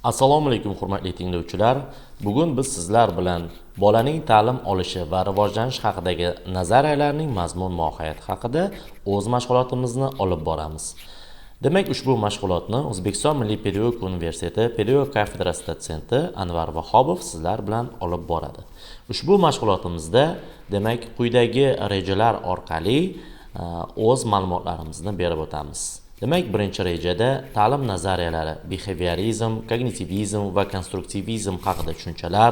Assalomu alaykum hurmatli tinglovchilar. Bugun biz sizlar bilan bolaning ta'lim olishi va rivojlanish haqidagi nazariyalarning mazmun mohiyati haqida o'z mashg'ulotimizni olib boramiz. Demak, ushbu mashg'ulotni O'zbekiston Milliy pedagogika universiteti pedagogika kafedrasi dotsenti Anvar Vahobov sizlar bilan olib boradi. Ushbu mashg'ulotimizda, demak, quyidagi rejalar orqali o'z ma'lumotlarimizni berib o'tamiz. Demak, birinchi rejada ta'lim nazariyalari, behaviyorizm, kognitivizm va konstruktivizm haqida tushunchalar,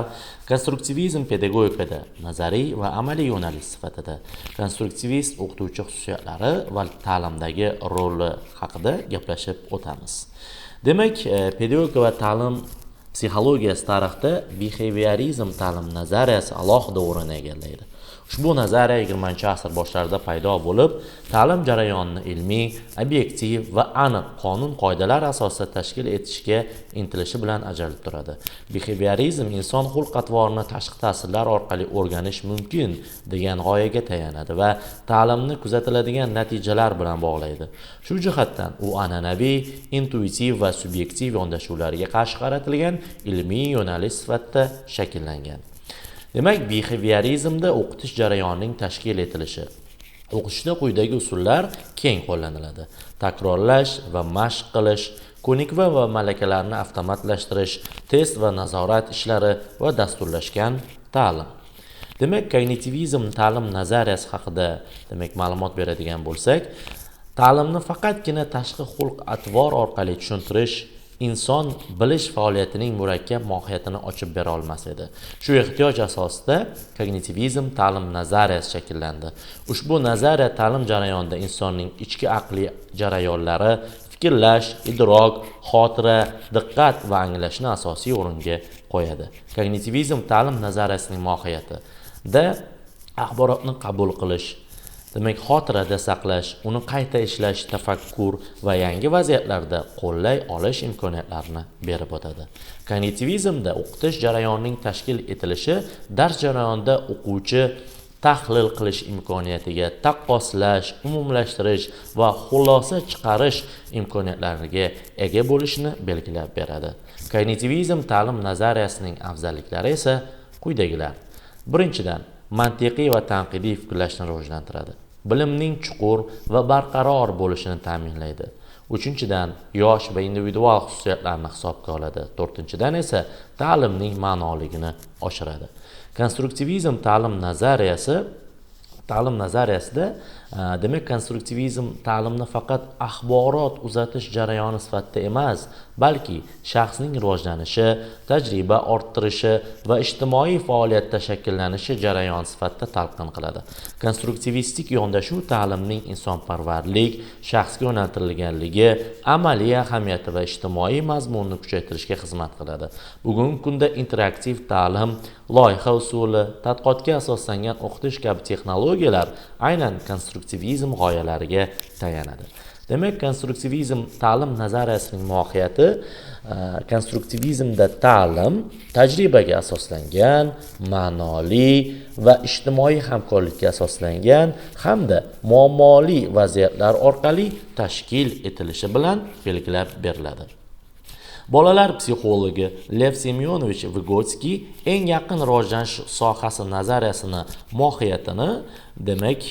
konstruktivizm pedagogikada nazariy va amaliy yo'nalish sifatida, konstruktivist o'qituvchi xususiyatlari va ta'limdagi roli haqida gaplashib o'tamiz. Demak, pedagogika va ta'lim psixologiyasi tarixda behaviorizm ta'lim nazariyasi alohida o'rin egallaydi. Ushbu nazariya 20-asr boshlarida paydo bo'lib, ta'lim jarayonini ilmiy, obyektiv va aniq qonun-qoidalar asosida tashkil etishga intilishi bilan ajralib turadi. Behaviorizm inson xulq-atvorini tashqi ta'sirlar orqali o'rganish mumkin degan g'oyaga tayanadi va ta'limni kuzatiladigan natijalar bilan bog'laydi. Shu jihatdan u an'anaviy, intuitiv va subyektiv yondashuvlarga qarshi qaratilgan ilmiy yo'nalish sifatida shakllangan. Demak, behaviorizmda o'qitish jarayonining tashkil etilishi. O'qitishda quyidagi usullar keng qo'llaniladi. Takrorlash va mashq qilish, ko'nikma va malakalarni avtomatlashtirish, test va nazorat ishlari va dasturlashgan ta'lim. Demak, kognitivizm ta'lim nazariyasi haqida ma'lumot beradigan bo'lsak, ta'limni faqatgina tashqi xulq-atvor orqali tushuntirish inson bilish faoliyatining murakkab mohiyatini ochib bera olmas edi. Shu ehtiyoj asosida kognitivizm ta'lim nazariyasi shakllandi. Ushbu nazariya ta'lim jarayonida insonning ichki aqliy jarayonlari, fikrlash, idrok, xotira, diqqat va anglashni asosiy o'ringa qo'yadi. Kognitivizm ta'lim nazariyasining mohiyatida axborotni qabul qilish, demak, xotirada saqlash, uni qayta ishlash, tafakkur va yangi vaziyatlarda qo'llay olish imkoniyatlarini berib o'tadi. Kognitivizmda o'qitish jarayonining tashkil etilishi dars jarayonida o'quvchi tahlil qilish imkoniyatiga, taqqoslash, umumlashtirish va xulosa chiqarish imkoniyatlariga ega bo'lishni belgilab beradi. Kognitivizm ta'lim nazariyasining afzalliklari esa quyidagilar. Birinchidan, mantiqiy va tanqidiy fikrlashni rivojlantiradi. Bilimning chuqur va barqaror bo'lishini ta'minlaydi. Uchinchidan, yosh va individual xususiyatlarni hisobga oladi. To'rtinchidan esa ta'limning ma'noligini oshiradi. Konstruktivizm ta'lim nazariyasida demak, konstruktivizm ta'limni faqat axborot uzatish jarayoni sifatida emas, balki shaxsning rivojlanishi, tajriba orttirishi va ijtimoiy faoliyatda shakllanishi jarayoni sifatida talqin qiladi. Konstruktivistik yondashuv ta'limning insonparvarlik, shaxsga yo'naltirilganligi, amaliy ahamiyati va ijtimoiy mazmunini kuchaytirishga xizmat qiladi. Bugungi kunda interaktiv ta'lim, loyiha usuli, tadqiqotga asoslangan o'qitish kabi texnologiyalar aynan konstruktivizm g'oyalariga tayanadi. Demak, konstruktivizm ta'lim nazariyasining mohiyati, konstruktivizmda ta'lim tajribaga asoslangan, ma'noli va ijtimoiy hamkorlikka asoslangan hamda muammoli vaziyatlar orqali tashkil etilishi bilan belgilab beriladi. Bolalar psixologi Lev Semyonovich Vygotsky eng yaqin rivojlanish sohasi nazariyasini mohiyatini demak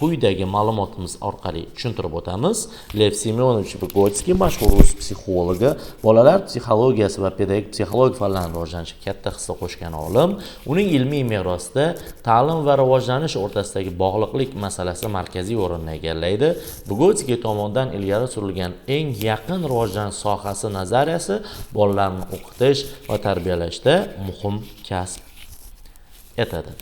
quyidagi ma'lumotimiz orqali tushuntirib o'tamiz. Lev Semyonovich Vygotsky mashhur rus psixologi, bolalar psixologiyasi va pedagogik psixologiya fanlarining rivojlanishiga katta hissa qo'shgan olim. Uning ilmiy merosida ta'lim va rivojlanish o'rtasidagi bog'liqlik masalasi markaziy o'rinni egallaydi. Vygotsky tomonidan ilgari surilgan eng yaqin rivojlanish sohasi nazariyasi bolalarni o'qitish va tarbiyalashda muhim kasb etadi.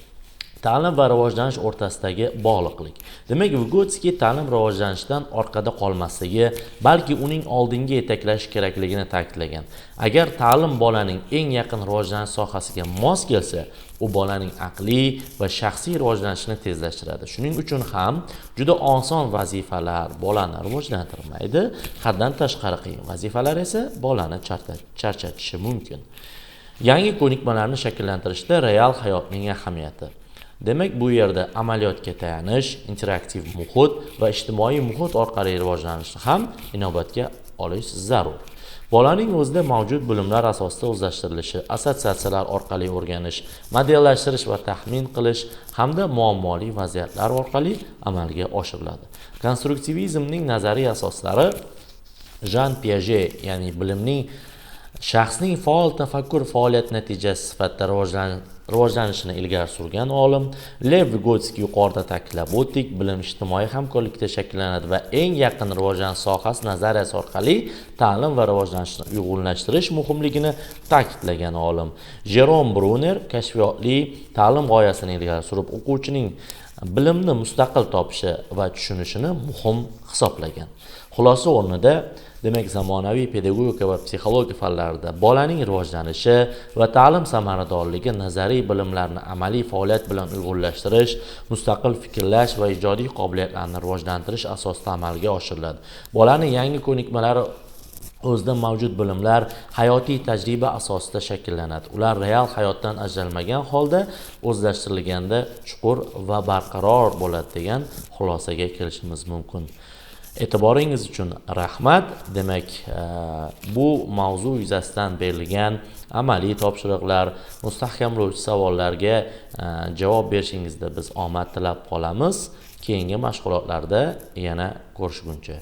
Ta'lim va rivojlanish o'rtasidagi bog'liqlik. Demak, Vygotsky ta'lim rivojlanishdan orqada qolmasligi, balki uning oldinga yetaklash kerakligini ta'kidlagan. Agar ta'lim bolaning eng yaqin rivojlanish sohasiga mos kelsa, u bolaning aqliy va shaxsiy rivojlanishini tezlashtiradi. Shuning uchun ham juda oson vazifalar bolani rivojlantirmaydi, haddan tashqari qiyin vazifalar esa bolani charchatishi mumkin. Yangi ko'nikmalarni shakllantirishda real hayotning ahamiyati. Demak, bu yerda amaliyotga tayanish, interaktiv muhit va ijtimoiy muhit orqali rivojlanishni ham inobatga olish zarur. Bolaning o'zida mavjud bilimlar asosida o'zlashtirilishi, assotsiatsiyalar orqali o'rganish, modellashtirish va taxmin qilish hamda muammoli vaziyatlar orqali amalga oshiriladi. Konstruktivizmning nazariy asoslari Jean Piaget, ya'ni bilimning shaxsning faol tafakkur faoliyat natijasi sifatida rivojlanishini ilgari surgan olim. Lev Vygotsky yuqorida ta'kidlab o'tdik, bilim ijtimoiy hamkorlikda shakllanadi va eng yaqin rivojlanish sohasi nazariyasi orqali ta'lim va rivojlanishni uyg'unlashtirish muhimligini ta'kidlagan olim. Jerom Bruner kashfiyotli ta'lim g'oyasini ilgari surib, o'quvchining bilimni mustaqil topishi va tushunishini muhim hisoblagan. Xulosa o'rnida, demak, zamonaviy pedagogika va psixologiya fanlarida bolaning rivojlanishi va ta'lim samaradorligi nazariy bilimlarni amaliy faoliyat bilan uyg'unlashtirish, mustaqil fikrlash va ijodiy qobiliyatlarni rivojlantirish asosida amalga oshiriladi. Bolaning yangi ko'nikmalari o'zida mavjud bilimlar hayotiy tajriba asosida shakllanadi. Ular real hayotdan ajralmagan holda o'zlashtirilganda chuqur va barqaror bo'ladi degan xulosaga kelishimiz mumkin. E'tiboringiz uchun rahmat. Demak, bu mavzu yuzasidan berilgan amaliy topshiriqlar, mustahkamlovchi savollarga javob berishingizda biz omad tilab qolamiz. Keyingi mashg'ulotlarda yana ko'rishguncha